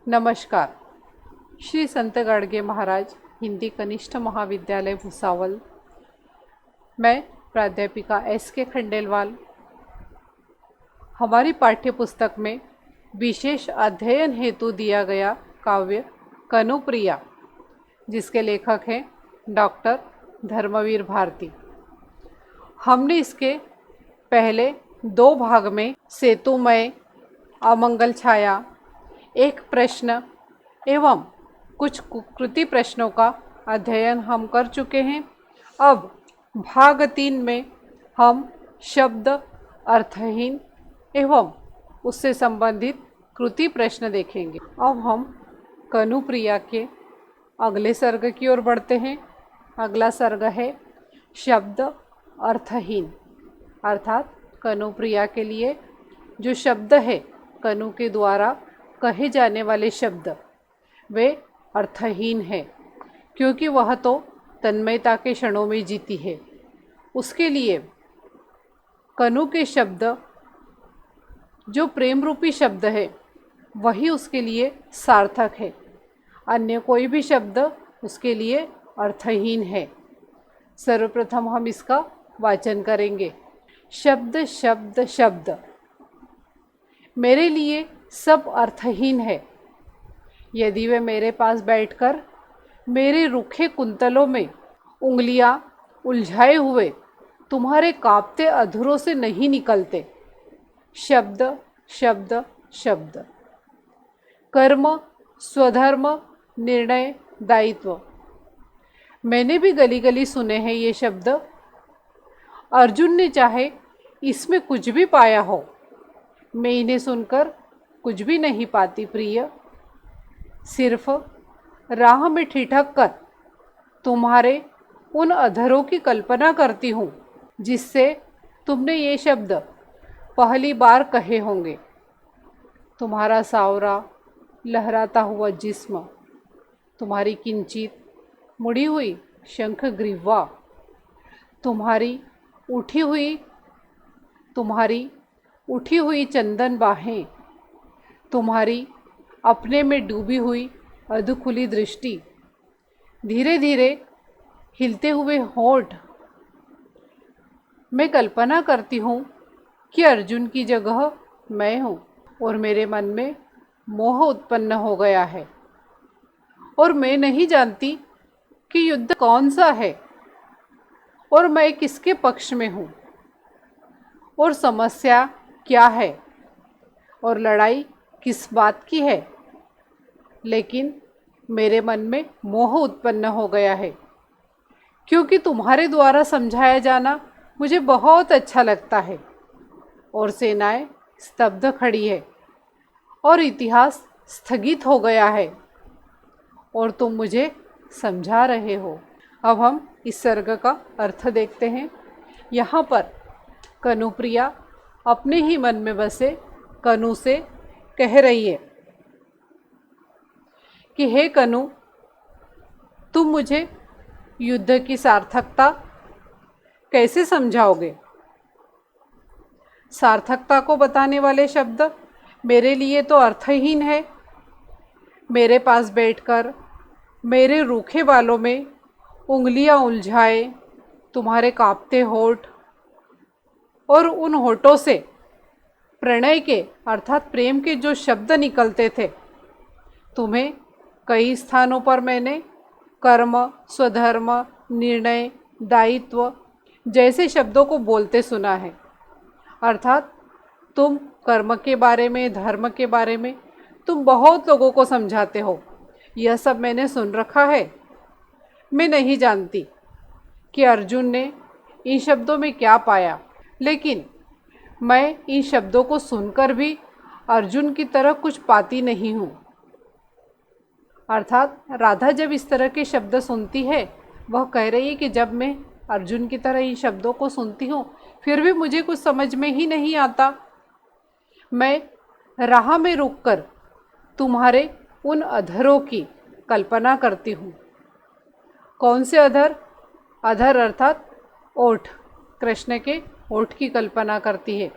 नमस्कार। श्री संत गाडगे महाराज हिंदी कनिष्ठ महाविद्यालय भुसावल। मैं प्राध्यापिका S.K. खंडेलवाल। हमारी पाठ्यपुस्तक में विशेष अध्ययन हेतु दिया गया काव्य कनुप्रिया, जिसके लेखक हैं डॉक्टर धर्मवीर भारती। हमने इसके पहले 2 भाग में सेतुमय, अमंगल छाया, एक प्रश्न एवं कुछ कृति प्रश्नों का अध्ययन हम कर चुके हैं। अब भाग 3 में हम शब्द अर्थहीन एवं उससे संबंधित कृति प्रश्न देखेंगे। अब हम कनुप्रिया के अगले सर्ग की ओर बढ़ते हैं। अगला सर्ग है शब्द अर्थहीन, अर्थात कनुप्रिया के लिए जो शब्द है, कनु के द्वारा कहे जाने वाले शब्द, वे अर्थहीन है, क्योंकि वह तो तन्मयता के क्षणों में जीती है। उसके लिए कनु के शब्द, जो प्रेम रूपी शब्द है, वही उसके लिए सार्थक है। अन्य कोई भी शब्द उसके लिए अर्थहीन है। सर्वप्रथम हम इसका वाचन करेंगे। शब्द शब्द शब्द, मेरे लिए सब अर्थहीन है। यदि वे मेरे पास बैठकर मेरे रूखे कुंतलों में उंगलियां उलझाए हुए तुम्हारे कांपते अधरों से नहीं निकलते। शब्द शब्द शब्द, कर्म, स्वधर्म, निर्णय, दायित्व, मैंने भी गली गली सुने हैं ये शब्द। अर्जुन ने चाहे इसमें कुछ भी पाया हो, मैं इन्हें सुनकर कुछ भी नहीं पाती प्रिय। सिर्फ राह में ठिठक कर तुम्हारे उन अधरों की कल्पना करती हूँ जिससे तुमने ये शब्द पहली बार कहे होंगे। तुम्हारा सावरा लहराता हुआ जिस्म, तुम्हारी किंचित मुड़ी हुई शंख ग्रीवा, तुम्हारी उठी हुई चंदन बाहें, तुम्हारी अपने में डूबी हुई अधखुली दृष्टि, धीरे धीरे हिलते हुए होंठ। मैं कल्पना करती हूँ कि अर्जुन की जगह मैं हूँ और मेरे मन में मोह उत्पन्न हो गया है और मैं नहीं जानती कि युद्ध कौन सा है और मैं किसके पक्ष में हूँ और समस्या क्या है और लड़ाई किस बात की है। लेकिन मेरे मन में मोह उत्पन्न हो गया है, क्योंकि तुम्हारे द्वारा समझाया जाना मुझे बहुत अच्छा लगता है और सेनाएं स्तब्ध खड़ी है और इतिहास स्थगित हो गया है और तुम मुझे समझा रहे हो। अब हम इस सर्ग का अर्थ देखते हैं। यहाँ पर कनुप्रिया अपने ही मन में बसे कनु से कह रही है कि हे कनु, तुम मुझे युद्ध की सार्थकता कैसे समझाओगे। सार्थकता को बताने वाले शब्द मेरे लिए तो अर्थहीन है। मेरे पास बैठकर मेरे रूखे बालों में उंगलियां उलझाए तुम्हारे कांपते होठ और उन होठों से प्रणय के अर्थात प्रेम के जो शब्द निकलते थे, तुम्हें कई स्थानों पर मैंने कर्म, स्वधर्म, निर्णय, दायित्व जैसे शब्दों को बोलते सुना है। अर्थात तुम कर्म के बारे में, धर्म के बारे में तुम बहुत लोगों को समझाते हो। यह सब मैंने सुन रखा है। मैं नहीं जानती कि अर्जुन ने इन शब्दों में क्या पाया, लेकिन मैं इन शब्दों को सुनकर भी अर्जुन की तरह कुछ पाती नहीं हूँ। अर्थात राधा जब इस तरह के शब्द सुनती है, वह कह रही है कि जब मैं अर्जुन की तरह इन शब्दों को सुनती हूँ, फिर भी मुझे कुछ समझ में ही नहीं आता। मैं राह में रुककर तुम्हारे उन अधरों की कल्पना करती हूँ। कौन से अधर? अधर अर्थात ओठ, कृष्ण के ओठ की कल्पना करती है,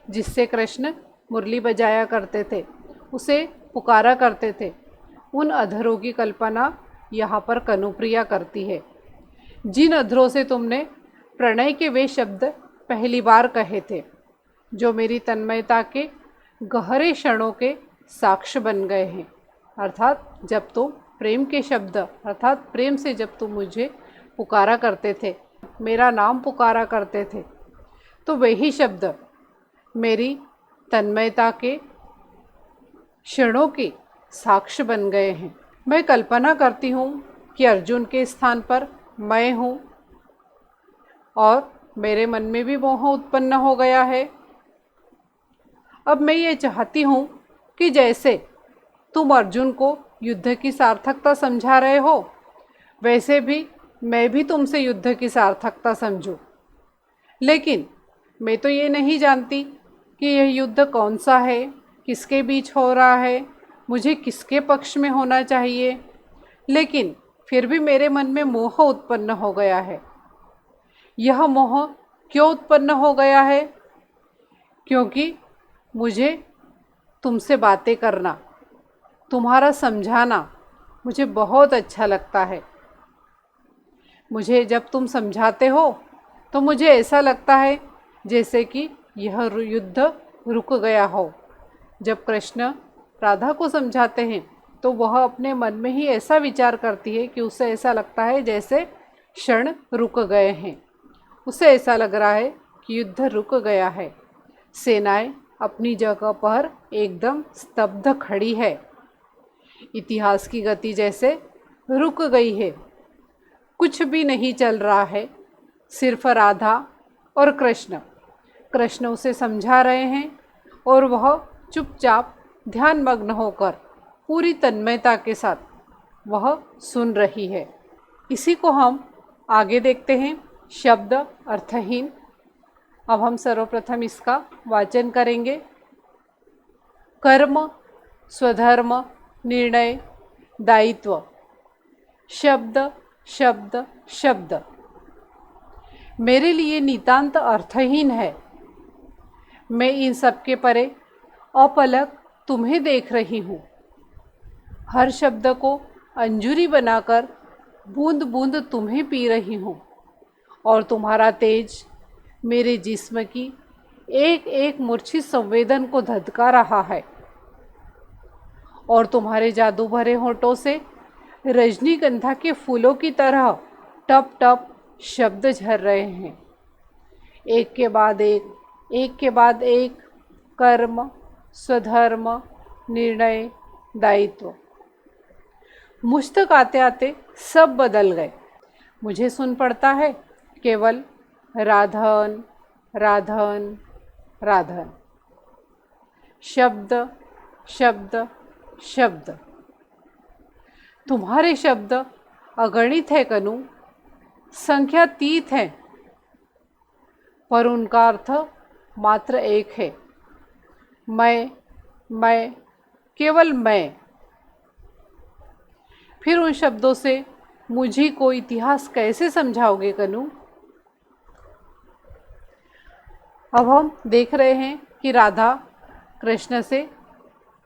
जिससे कृष्ण मुरली बजाया करते थे, उसे पुकारा करते थे उन अधरों की कल्पना यहाँ पर कनुप्रिया करती है, जिन अधरों से तुमने प्रणय के वे शब्द पहली बार कहे थे, जो मेरी तन्मयता के गहरे क्षणों के साक्ष्य बन गए हैं। अर्थात जब तुम प्रेम के शब्द, अर्थात प्रेम से जब तुम मुझे पुकारा करते थे, मेरा नाम पुकारा करते थे, तो वही शब्द मेरी तन्मयता के क्षणों के साक्ष्य बन गए हैं। मैं कल्पना करती हूँ कि अर्जुन के स्थान पर मैं हूँ और मेरे मन में भी मोह उत्पन्न हो गया है। अब मैं ये चाहती हूँ कि जैसे तुम अर्जुन को युद्ध की सार्थकता समझा रहे हो, वैसे भी मैं भी तुमसे युद्ध की सार्थकता समझूं। लेकिन मैं तो ये नहीं जानती कि यह युद्ध कौन सा है, किसके बीच हो रहा है, मुझे किसके पक्ष में होना चाहिए। लेकिन फिर भी मेरे मन में मोह उत्पन्न हो गया है। यह मोह क्यों उत्पन्न हो गया है? क्योंकि मुझे तुमसे बातें करना, तुम्हारा समझाना मुझे बहुत अच्छा लगता है। मुझे जब तुम समझाते हो तो मुझे ऐसा लगता है जैसे कि यह युद्ध रुक गया हो। जब कृष्ण राधा को समझाते हैं तो वह अपने मन में ही ऐसा विचार करती है कि उसे ऐसा लगता है जैसे क्षण रुक गए हैं। उसे ऐसा लग रहा है कि युद्ध रुक गया है, सेनाएं अपनी जगह पर एकदम स्तब्ध खड़ी है, इतिहास की गति जैसे रुक गई है, कुछ भी नहीं चल रहा है, सिर्फ राधा और कृष्ण। कृष्ण उसे समझा रहे हैं और वह चुपचाप ध्यानमग्न होकर पूरी तन्मयता के साथ वह सुन रही है। इसी को हम आगे देखते हैं, शब्द अर्थहीन। अब हम सर्वप्रथम इसका वाचन करेंगे। कर्म, स्वधर्म, निर्णय, दायित्व, शब्द शब्द शब्द मेरे लिए नितांत अर्थहीन है। मैं इन सब के परे अपलक तुम्हें देख रही हूँ। हर शब्द को अंजुरी बनाकर बूंद बूंद तुम्हें पी रही हूँ और तुम्हारा तेज मेरे जिस्म की एक एक मूर्छित संवेदन को धधका रहा है और तुम्हारे जादू भरे होठों से रजनीगंधा के फूलों की तरह टप टप शब्द झर रहे हैं, एक के बाद एक के बाद एक। कर्म, स्वधर्म, निर्णय, दायित्व। मुझ तक आते आते सब बदल गए। मुझे सुन पड़ता है केवल राधन राधन राधन, शब्द शब्द शब्द। तुम्हारे शब्द अगणित है कनु, संख्यातीत है, पर उनका अर्थ मात्र एक है, मैं, केवल मैं। फिर उन शब्दों से मुझी को इतिहास कैसे समझाओगे कनु? अब हम देख रहे हैं कि राधा कृष्ण से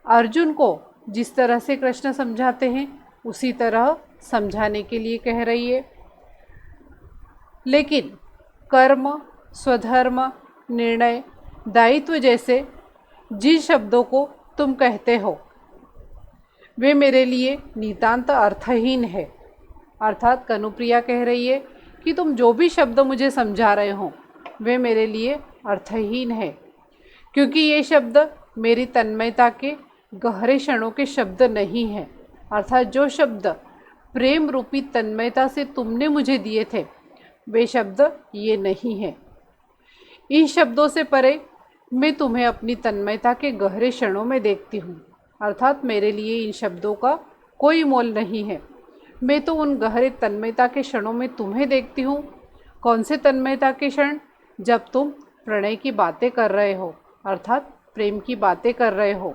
अर्जुन को जिस तरह से कृष्ण समझाते हैं उसी तरह समझाने के लिए कह रही है। लेकिन कर्म, स्वधर्म, निर्णय, दायित्व जैसे जिन शब्दों को तुम कहते हो वे मेरे लिए नितांत अर्थहीन है। अर्थात कनुप्रिया कह रही है कि तुम जो भी शब्द मुझे समझा रहे हो वे मेरे लिए अर्थहीन है, क्योंकि ये शब्द मेरी तन्मयता के गहरे क्षणों के शब्द नहीं हैं। अर्थात जो शब्द प्रेम रूपी तन्मयता से तुमने मुझे दिए थे वे शब्द ये नहीं हैं। इन शब्दों से परे मैं तुम्हें अपनी तन्मयता के गहरे क्षणों में देखती हूँ। अर्थात मेरे लिए इन शब्दों का कोई मोल नहीं है। मैं तो उन गहरे तन्मयता के क्षणों में तुम्हें देखती हूँ। कौन से तन्मयता के क्षण? जब तुम प्रणय की बातें कर रहे हो, अर्थात प्रेम की बातें कर रहे हो।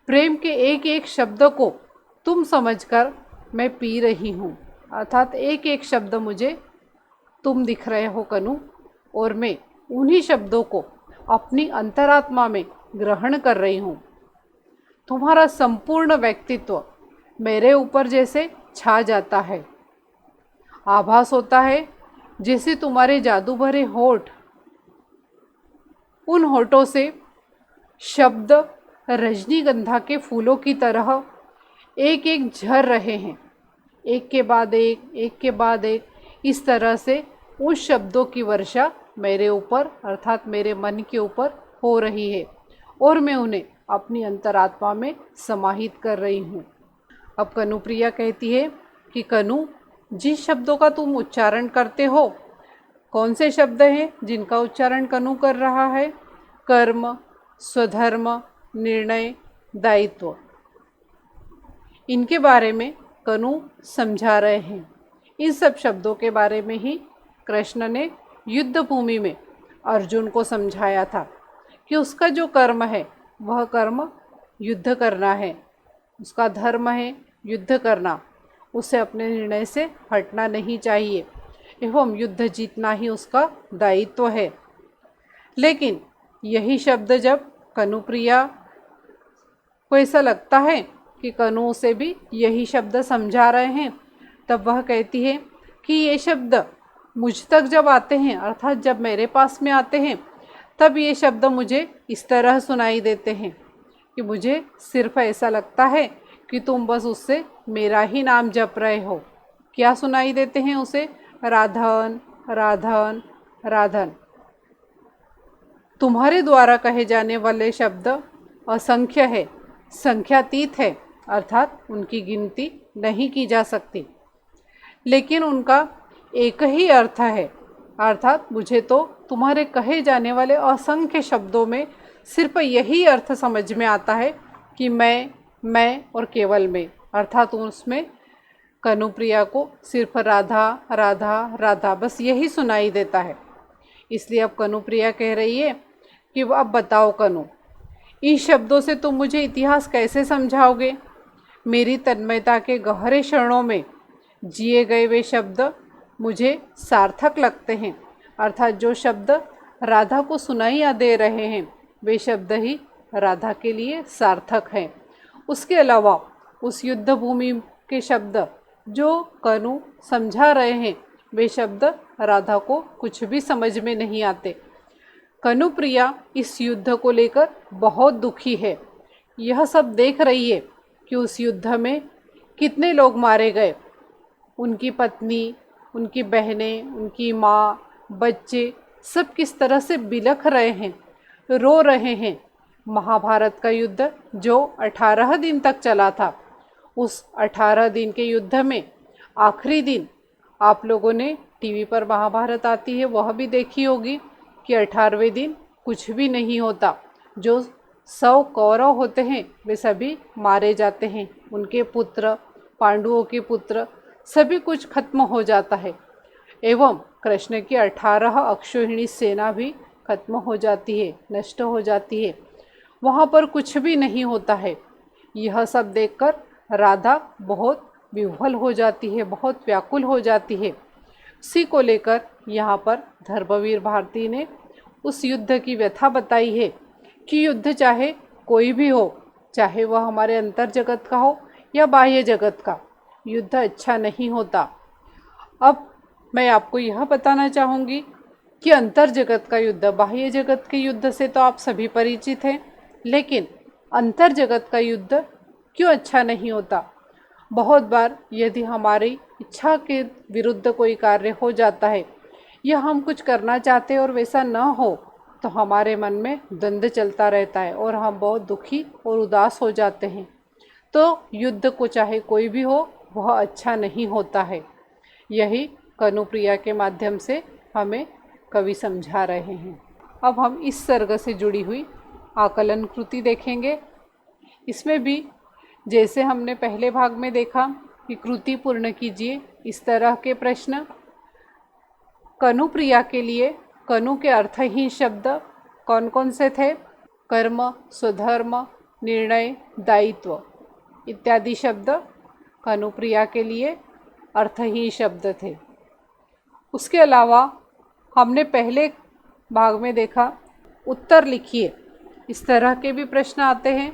प्रेम के एक एक शब्द को तुम समझकर मैं पी रही हूँ। अर्थात एक एक शब्द मुझे तुम दिख रहे हो कनु, और मैं उन्हीं शब्दों को अपनी अंतरात्मा में ग्रहण कर रही हूँ। तुम्हारा संपूर्ण व्यक्तित्व मेरे ऊपर जैसे छा जाता है। आभास होता है जैसे तुम्हारे जादू भरे होठ, उन होठों से शब्द रजनीगंधा के फूलों की तरह एक एक झर रहे हैं, एक के बाद एक के बाद एक। इस तरह से उस शब्दों की वर्षा मेरे ऊपर अर्थात मेरे मन के ऊपर हो रही है और मैं उन्हें अपनी अंतरात्मा में समाहित कर रही हूँ। अब कनुप्रिया कहती है कि कनु, जिस शब्दों का तुम उच्चारण करते हो, कौन से शब्द हैं जिनका उच्चारण कनु कर रहा है? कर्म, स्वधर्म, निर्णय, दायित्व। इनके बारे में कनु समझा रहे हैं। इन सब शब्दों के बारे में ही कृष्ण ने युद्ध भूमि में अर्जुन को समझाया था कि उसका जो कर्म है वह कर्म युद्ध करना है, उसका धर्म है युद्ध करना, उसे अपने निर्णय से हटना नहीं चाहिए एवं युद्ध जीतना ही उसका दायित्व है। लेकिन यही शब्द जब कनुप्रिया को ऐसा लगता है कि कनु से भी यही शब्द समझा रहे हैं, तब वह कहती है कि ये शब्द मुझ तक जब आते हैं अर्थात जब मेरे पास में आते हैं, तब ये शब्द मुझे इस तरह सुनाई देते हैं कि मुझे सिर्फ ऐसा लगता है कि तुम बस उससे मेरा ही नाम जप रहे हो। क्या सुनाई देते हैं उसे? राधन राधन राधन। तुम्हारे द्वारा कहे जाने वाले शब्द असंख्य है, संख्यातीत है, अर्थात उनकी गिनती नहीं की जा सकती, लेकिन उनका एक ही अर्थ है। अर्थात मुझे तो तुम्हारे कहे जाने वाले असंख्य शब्दों में सिर्फ यही अर्थ समझ में आता है कि मैं और केवल मैं, अर्थात उसमें कनुप्रिया को सिर्फ राधा राधा राधा बस यही सुनाई देता है। इसलिए अब कनुप्रिया कह रही है कि अब बताओ कनु, इन शब्दों से तुम मुझे इतिहास कैसे समझाओगे? मेरी तन्मयता के गहरे क्षणों में जिए गए वे शब्द मुझे सार्थक लगते हैं, अर्थात जो शब्द राधा को सुनाई दे रहे हैं वे शब्द ही राधा के लिए सार्थक हैं। उसके अलावा उस युद्ध भूमि के शब्द जो कनु समझा रहे हैं वे शब्द राधा को कुछ भी समझ में नहीं आते। कनुप्रिया इस युद्ध को लेकर बहुत दुखी है। यह सब देख रही है कि उस युद्ध में कितने लोग मारे गए, उनकी पत्नी, उनकी बहनें, उनकी माँ, बच्चे सब किस तरह से बिलख रहे हैं, रो रहे हैं। महाभारत का युद्ध जो 18 दिन तक चला था, उस 18 दिन के युद्ध में आखिरी दिन आप लोगों ने टीवी पर महाभारत आती है वह भी देखी होगी कि 18वें दिन कुछ भी नहीं होता। जो 100 कौरव होते हैं वे सभी मारे जाते हैं, उनके पुत्र, पांडवों के पुत्र, सभी कुछ खत्म हो जाता है एवं कृष्ण की 18 अक्षौहिणी सेना भी खत्म हो जाती है, नष्ट हो जाती है। वहाँ पर कुछ भी नहीं होता है। यह सब देखकर राधा बहुत विह्वल हो जाती है, बहुत व्याकुल हो जाती है। उसी को लेकर यहाँ पर धर्मवीर भारती ने उस युद्ध की व्यथा बताई है कि युद्ध चाहे कोई भी हो, चाहे वह हमारे अंतर जगत का हो या बाह्य जगत का, युद्ध अच्छा नहीं होता। अब मैं आपको यह बताना चाहूँगी कि अंतर जगत का युद्ध, बाह्य जगत के युद्ध से तो आप सभी परिचित हैं, लेकिन अंतर जगत का युद्ध क्यों अच्छा नहीं होता? बहुत बार यदि हमारी इच्छा के विरुद्ध कोई कार्य हो जाता है या हम कुछ करना चाहते हैं और वैसा न हो तो हमारे मन में द्वंद्व चलता रहता है और हम बहुत दुखी और उदास हो जाते हैं। तो युद्ध को चाहे कोई भी हो वह अच्छा नहीं होता है। यही कनुप्रिया के माध्यम से हमें कवि समझा रहे हैं। अब हम इस सर्ग से जुड़ी हुई आकलन कृति देखेंगे। इसमें भी जैसे हमने पहले भाग में देखा कि कृति पूर्ण कीजिए, इस तरह के प्रश्न। कनुप्रिया के लिए कनु के अर्थहीन शब्द कौन कौन से थे? कर्म, स्वधर्म, निर्णय, दायित्व इत्यादि शब्द कनुप्रिया के लिए अर्थहीन शब्द थे। उसके अलावा हमने पहले भाग में देखा उत्तर लिखिए, इस तरह के भी प्रश्न आते हैं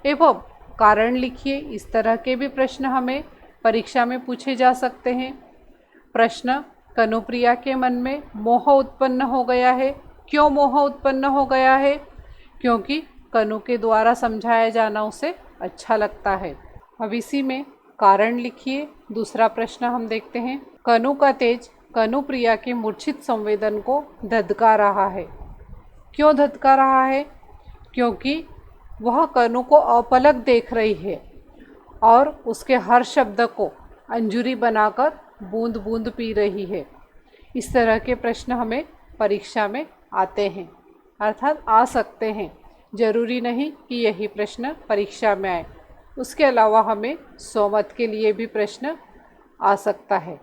एवं कारण लिखिए, इस तरह के भी प्रश्न हमें परीक्षा में पूछे जा सकते हैं। प्रश्न, कनुप्रिया के मन में मोह उत्पन्न हो गया है। क्यों मोह उत्पन्न हो गया है? क्योंकि कनु के द्वारा समझाया जाना उसे अच्छा लगता है। अब इसी में कारण लिखिए। दूसरा प्रश्न हम देखते हैं। कनु का तेज कनुप्रिया के मूर्छित संवेदन को धधका रहा है। क्यों धधका रहा है? क्योंकि वह कनु को अपलक देख रही है और उसके हर शब्द को अंजुरी बनाकर बूंद बूंद पी रही है। इस तरह के प्रश्न हमें परीक्षा में आते हैं, अर्थात आ सकते हैं। जरूरी नहीं कि यही प्रश्न परीक्षा में आए। उसके अलावा हमें 100 मत के लिए भी प्रश्न आ सकता है।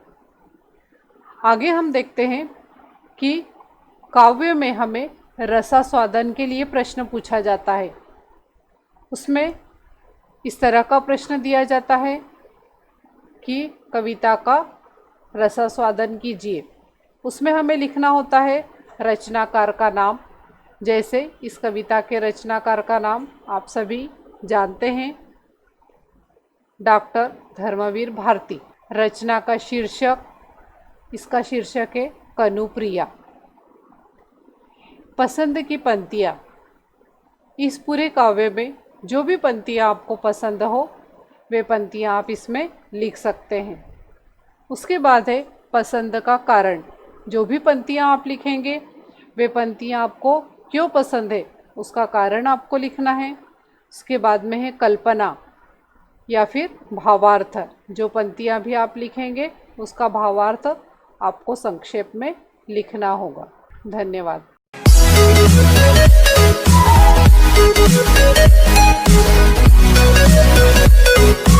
आगे हम देखते हैं कि काव्य में हमें रसास्वादन के लिए प्रश्न पूछा जाता है। उसमें इस तरह का प्रश्न दिया जाता है कि कविता का रसास्वादन कीजिए। उसमें हमें लिखना होता है रचनाकार का नाम। जैसे इस कविता के रचनाकार का नाम आप सभी जानते हैं, डॉक्टर धर्मवीर भारती। रचना का शीर्षक, इसका शीर्षक है कनुप्रिया। पसंद की पंक्तियाँ, इस पूरे काव्य में जो भी पंक्तियाँ आपको पसंद हो वे पंक्तियाँ आप इसमें लिख सकते हैं। उसके बाद है पसंद का कारण। जो भी पंक्तियाँ आप लिखेंगे वे पंक्तियाँ आपको क्यों पसंद है उसका कारण आपको लिखना है। उसके बाद में है कल्पना या फिर भावार्थ। जो पंक्तियाँ भी आप लिखेंगे उसका भावार्थ आपको संक्षेप में लिखना होगा। धन्यवाद। Thank you.